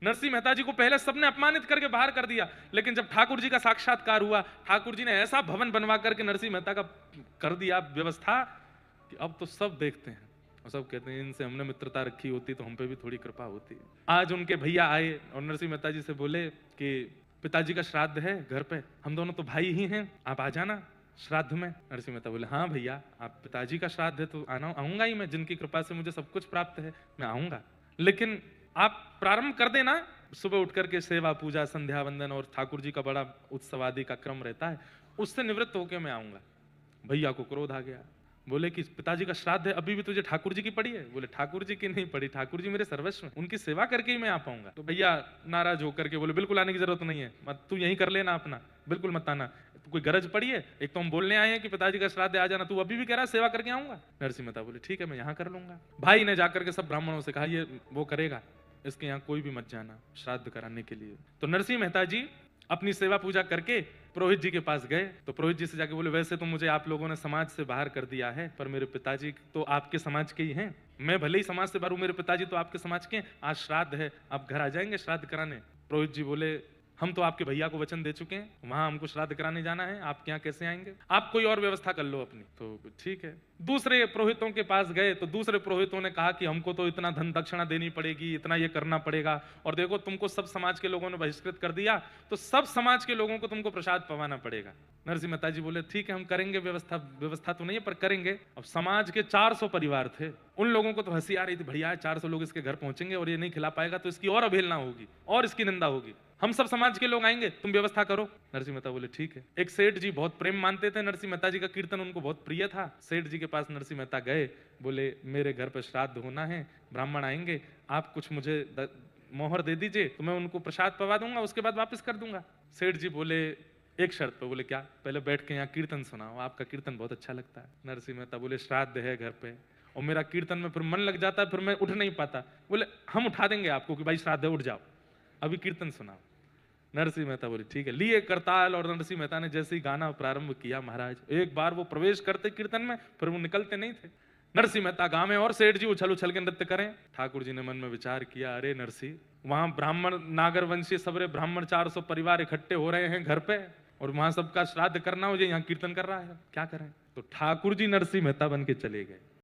नरसिंह मेहता जी को पहले सबने अपमानित करके बाहर कर दिया, लेकिन जब ठाकुर जी का साक्षात्कार हुआ, ठाकुर जी ने ऐसा भवन बनवा करके नरसिंह मेहता का कर दिया व्यवस्था कि अब तो सब देखते हैं और सब कहते हैं इनसे हमने मित्रता रखी होती तो हम पे भी थोड़ी कृपा होती। आज उनके भैया आए और नरसिंह मेहता जी से बोले कि पिताजी का श्राद्ध है घर पे, हम दोनों तो भाई ही हैं, आप आ जाना श्राद्ध में। नरसिंह मेहता बोले हाँ भैया, आप पिताजी का श्राद्ध है तो आना, आऊंगा ही मैं, जिनकी कृपा से मुझे सब कुछ प्राप्त है मैं आऊंगा, लेकिन आप प्रारंभ कर देना, सुबह उठ करके सेवा पूजा संध्या वंदन और ठाकुर जी का बड़ा उत्सव आदि का क्रम रहता है, उससे निवृत्त होकर मैं आऊंगा। भैया को क्रोध आ गया, बोले कि पिताजी का श्राद्ध है, अभी भी तुझे ठाकुर जी की पड़ी है? बोले ठाकुर जी की नहीं पड़ी, ठाकुर जी मेरे सर्वस्व हैं, उनकी सेवा करके ही मैं आ पाऊंगा। तो भैया नाराज होकर के बोले बिल्कुल आने की जरूरत नहीं है, मत तू यहीं कर लेना अपना, बिल्कुल मत आना, तो कोई गरज पड़ी है? एक तो हम बोलने आए हैं कि पिताजी का श्राद्ध है आ जाना, तू अभी भी कह रहा है सेवा करके आऊंगा। नरसिंह मेहता बोले ठीक है मैं यहाँ कर लूंगा। भाई ने जाकर के सब ब्राह्मणों से कहा ये वो करेगा, इसके यहाँ कोई भी मत जाना श्राद्ध कराने के लिए। तो नरसिंह मेहता जी अपनी सेवा पूजा करके पुरोहित जी के पास गए, तो पुरोहित जी से जाके बोले वैसे तो मुझे आप लोगों ने समाज से बाहर कर दिया है, पर मेरे पिताजी तो आपके समाज के ही हैं, मैं भले ही समाज से बाहर हूं, मेरे पिताजी तो आपके समाज के हैं, आज श्राद्ध है, आप घर आ जाएंगे श्राद्ध कराने? पुरोहित जी बोले हम तो आपके भैया को वचन दे चुके हैं, वहां हमको श्राद्ध कराने जाना है, आपके यहाँ कैसे आएंगे? आप कोई और व्यवस्था कर लो अपनी। तो ठीक है, दूसरे पुरोहितों के पास गए तो दूसरे पुरोहितों ने कहा कि हमको तो इतना धन दक्षिणा देनी पड़ेगी, इतना ये करना पड़ेगा, और देखो तुमको सब समाज के लोगों ने बहिष्कृत कर दिया, तो सब समाज के लोगों को तुमको प्रसाद पवाना पड़ेगा। नरसिंह मेहता जी बोले ठीक है हम करेंगे व्यवस्था, व्यवस्था तो नहीं है पर करेंगे। अब समाज के 400 परिवार थे, उन लोगों को तो हंसी आ रही थी, भैया 400 लोग इसके घर पहुंचेंगे और ये नहीं खिला पाएगा तो इसकी और अवहेलना होगी और इसकी निंदा होगी, हम सब समाज के लोग आएंगे, तुम व्यवस्था करो। नरसिंह मेहता बोले ठीक है। एक सेठ जी बहुत प्रेम मानते थे नरसिंह मेहता जी का, कीर्तन उनको बहुत प्रिय था। सेठ जी के पास नरसिंह मेहता गए, बोले मेरे घर पर श्राद्ध होना है, ब्राह्मण आएंगे, आप कुछ मुझे मोहर दे दीजिए तो मैं उनको प्रसाद पवा दूंगा, उसके बाद वापस कर दूंगा। सेठ जी बोले एक शर्त पे। बोले क्या? पहले बैठ के यहाँ कीर्तन सुनाओ, आपका कीर्तन बहुत अच्छा लगता है। नरसिंह मेहता बोले श्राद्ध है घर पे और मेरा कीर्तन में फिर मन लग जाता है, फिर मैं उठ नहीं पाता। बोले हम उठा देंगे आपको कि भाई श्राद्ध है, उठ जाओ, अभी कीर्तन सुनाओ। नरसिंह मेहता बोले ठीक है। लिए करताल और नरसिंह मेहता ने जैसे ही गाना प्रारंभ किया, महाराज एक बार वो प्रवेश करते कीर्तन में, फिर वो निकलते नहीं थे। नरसिंह मेहता गावे और सेठ जी उछल उछल के नृत्य करें। ठाकुर जी ने मन में विचार किया, अरे नरसिंह, वहां ब्राह्मण नागर वंशी सबरे ब्राह्मण 400 परिवार इकट्ठे हो रहे हैं घर पे और वहां सबका श्राद्ध करना हो, जो यहाँ कीर्तन कर रहा है, क्या करें? तो ठाकुर जी नरसिंह मेहता बन के चले गए।